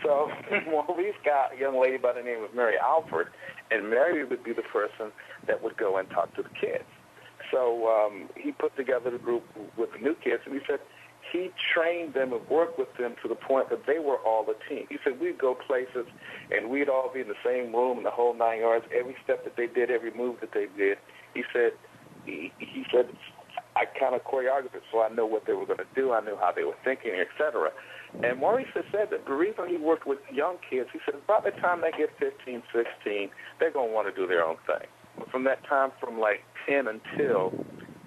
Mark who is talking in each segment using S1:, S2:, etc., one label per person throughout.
S1: So Maurice got a young lady by the name of Mary Alford, and Mary would be the person that would go and talk to the kids. So he put together the group with the new kids, and he said he trained them and worked with them to the point that they were all a team. He said we'd go places, and we'd all be in the same room, the whole 9 yards, every step that they did, every move that they did. He said, I kind of choreographed it, so I know what they were going to do. I knew how they were thinking, etc. And Maurice has said that the reason he worked with young kids, he said, by the time they get 15, 16, they're going to want to do their own thing. But from that time, from like 10 until,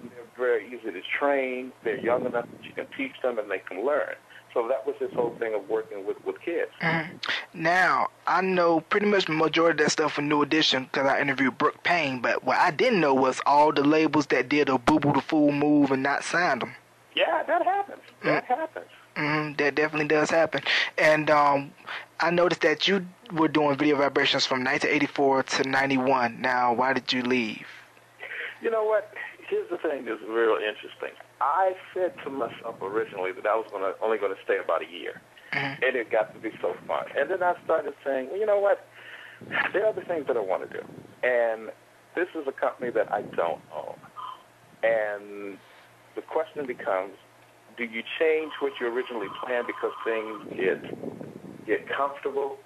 S1: they're very easy to train. They're young enough that you can teach them and they can learn. So that was his whole thing of working with kids.
S2: Mm-hmm. Now, I know pretty much the majority of that stuff for New Edition because I interviewed Brooke Payne, but what I didn't know was all the labels that did a Boo Boo the Fool move and not signed them.
S1: Yeah, that happens. That happens.
S2: Mm-hmm. That definitely does happen. And I noticed that you were doing Video Vibrations from 1984 to 91. Now, why did you leave?
S1: You know what? Here's the thing that's real interesting. I said to myself originally that I was only going to stay about a year. Mm-hmm. And it got to be so fun. And then I started saying, well, you know what? There are other things that I want to do. And this is a company that I don't own. And the question becomes, do you change what you originally planned because things get comfortable?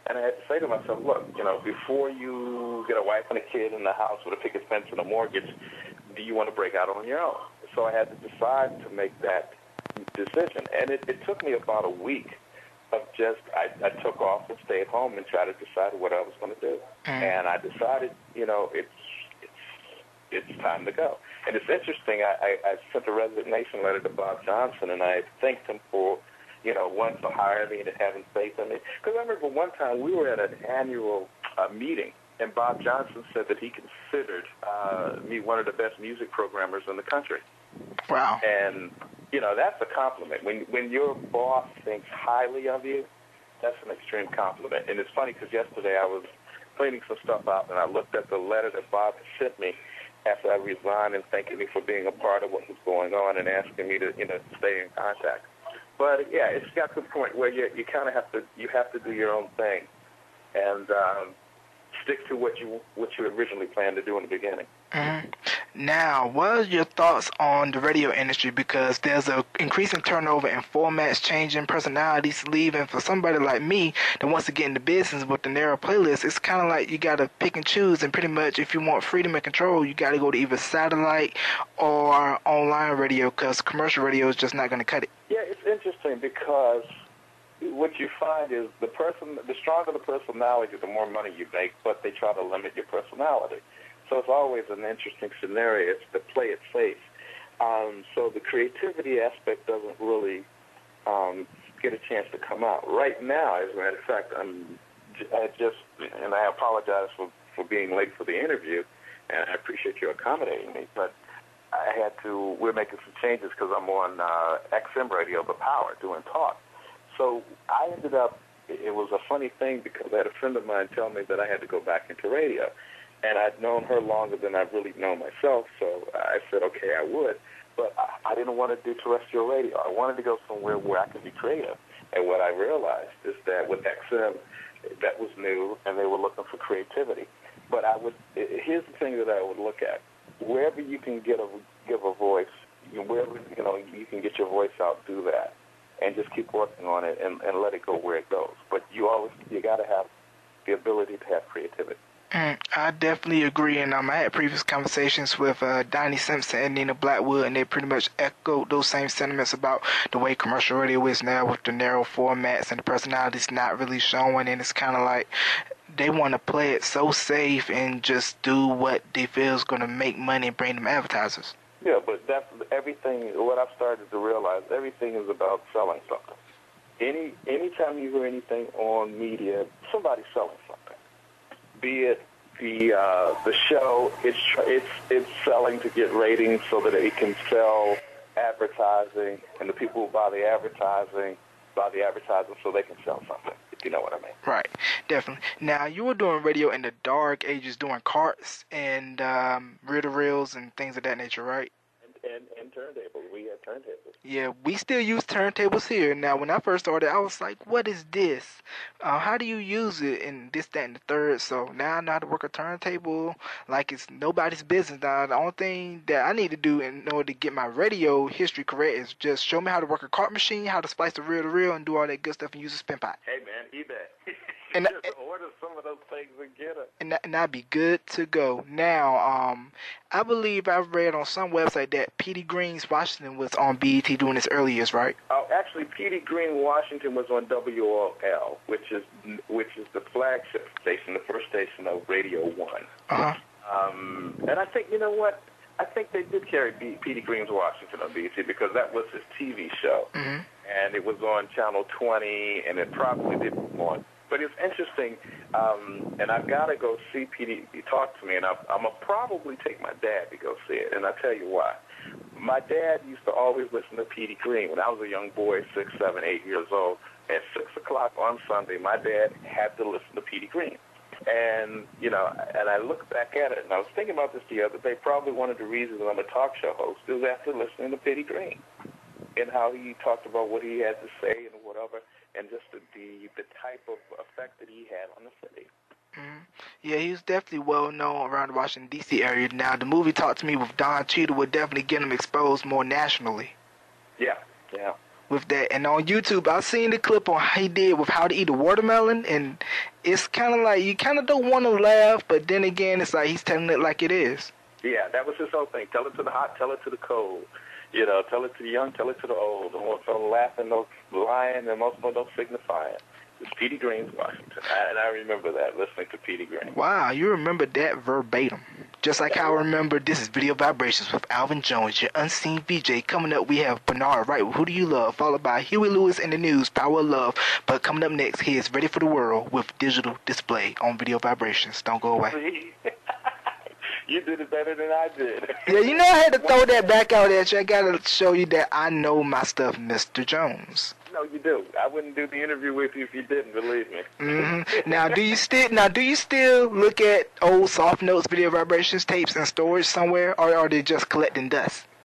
S1: And I had to say to myself, look, before you get a wife and a kid in the house with a picket fence and a mortgage, do you want to break out on your own? So I had to decide to make that decision. And it took me about a week of just, I took off and stayed home and tried to decide what I was going to do. And I decided, it's time to go. And it's interesting, I sent a resignation letter to Bob Johnson, and I thanked him for, one, for hiring me and having faith in me. Because I remember one time we were at an annual meeting, and Bob Johnson said that he considered me one of the best music programmers in the country.
S2: Wow.
S1: And, that's a compliment. When your boss thinks highly of you, that's an extreme compliment. And it's funny because yesterday I was cleaning some stuff out, and I looked at the letter that Bob had sent me after I resigned and thanking me for being a part of what was going on and asking me to, stay in contact. But, yeah, it's got to the point where you kind of have to do your own thing and stick to what you originally planned to do in the beginning.
S2: Mm-hmm. Now, what are your thoughts on the radio industry? Because there's an increasing turnover in formats, changing, personalities leaving. For somebody like me that wants to get into business with the narrow playlist, it's kind of like you got to pick and choose. And pretty much if you want freedom and control, you got to go to either satellite or online radio because commercial radio is just not going to cut it.
S1: Yeah, it's interesting because what you find is the stronger the personality, the more money you make, but they try to limit your personality. So it's always an interesting scenario. It's to play it safe. So the creativity aspect doesn't really get a chance to come out. Right now, as a matter of fact, and I apologize for being late for the interview, and I appreciate you accommodating me, but we're making some changes because I'm on XM radio, The Power, doing talk. So I ended up, it was a funny thing because I had a friend of mine tell me that I had to go back into radio. And I'd known her longer than I've really known myself, so I said, okay, I would. But I didn't want to do terrestrial radio. I wanted to go somewhere where I could be creative. And what I realized is that with XM, that was new, and they were looking for creativity. But here's the thing that I would look at. Wherever you can give a voice, wherever you can get your voice out, do that. And just keep working on it and let it go where it goes. But you got to have the ability to have creativity.
S2: I definitely agree, and I had previous conversations with Donnie Simpson and Nina Blackwood, and they pretty much echoed those same sentiments about the way commercial radio is now with the narrow formats and the personalities not really showing, and it's kind of like they want to play it so safe and just do what they feel is going to make money and bring them advertisers.
S1: Yeah, but that's everything. What I've started to realize, everything is about selling something. Anytime you hear anything on media, somebody's selling something. Be it the show, it's selling to get ratings so that it can sell advertising, and the people who buy the advertising so they can sell something, if you know what I mean.
S2: Right, definitely. Now, you were doing radio in the dark ages, doing carts and reel-to-reels and things of that nature, right?
S1: And turntables. We had turntables.
S2: Yeah, we still use turntables here. Now, when I first started, I was like, what is this? How do you use it? And this, that, and the third. So now I know how to work a turntable like it's nobody's business. Now, the only thing that I need to do in order to get my radio history correct is just show me how to work a cart machine, how to splice the reel to reel, and do all that good stuff and use a spin pot.
S1: Hey, man, eBay.
S2: And
S1: just order some of those things and get it.
S2: And I'd be good to go. Now, I believe I read on some website that Petey Green's Washington was on BET during its early years, right?
S1: Oh, actually, Petey Green, Washington was on WOL, which is the flagship station, the first station of Radio 1.
S2: Uh-huh.
S1: And I think, you know what? I think they did carry Petey Green's Washington on BET because that was his TV show.
S2: Mm-hmm.
S1: And it was on Channel 20, and it probably didn't on. But it's interesting, and I've got to go see Petey talk to me, and I'm going to probably take my dad to go see it, and I'll tell you why. My dad used to always listen to Petey Green. When I was a young boy, 6, 7, 8 years old, at 6 o'clock on Sunday, my dad had to listen to Petey Green. And, you know, and I look back at it, and I was thinking about this the other day, probably one of the reasons I'm a talk show host is after listening to Petey Green and how he talked about what he had to say and whatever, and just the type of effect that he had on the city.
S2: Mm-hmm. Yeah, he was definitely well known around the Washington, D.C. area. Now, the movie Talk to Me with Don Cheadle would definitely get him exposed more nationally.
S1: Yeah.
S2: With that, and on YouTube, I've seen the clip on how he did with how to eat a watermelon, and it's kind of like you kind of don't want to laugh, but then again, it's like he's telling it like it is.
S1: Yeah, that was his whole thing. Tell it to the hot, tell it to the cold. You know, tell it to the young, tell it to the old. Don't laughing, no lying, and most of them don't signify it. It's Petey Green's Washington, and I remember that, listening to Petey Green.
S2: Wow, you remember that verbatim. Just like how I remember this is Video Vibrations with Alvin Jones, your unseen VJ. Coming up, we have Bernard Wright with Who Do You Love, followed by Huey Lewis and the News, Power of Love. But coming up next, he is Ready for the World with Digital Display on Video Vibrations. Don't go away.
S1: You did it better than I did.
S2: Yeah, you know I had to throw that back out at you. I got to show you that I know my stuff, Mr. Jones.
S1: No, you do. I wouldn't do the interview with you if you didn't, believe me.
S2: Mm-hmm. Now, do you still look at old Soft Notes, Video Vibrations tapes in storage somewhere, or are they just collecting dust?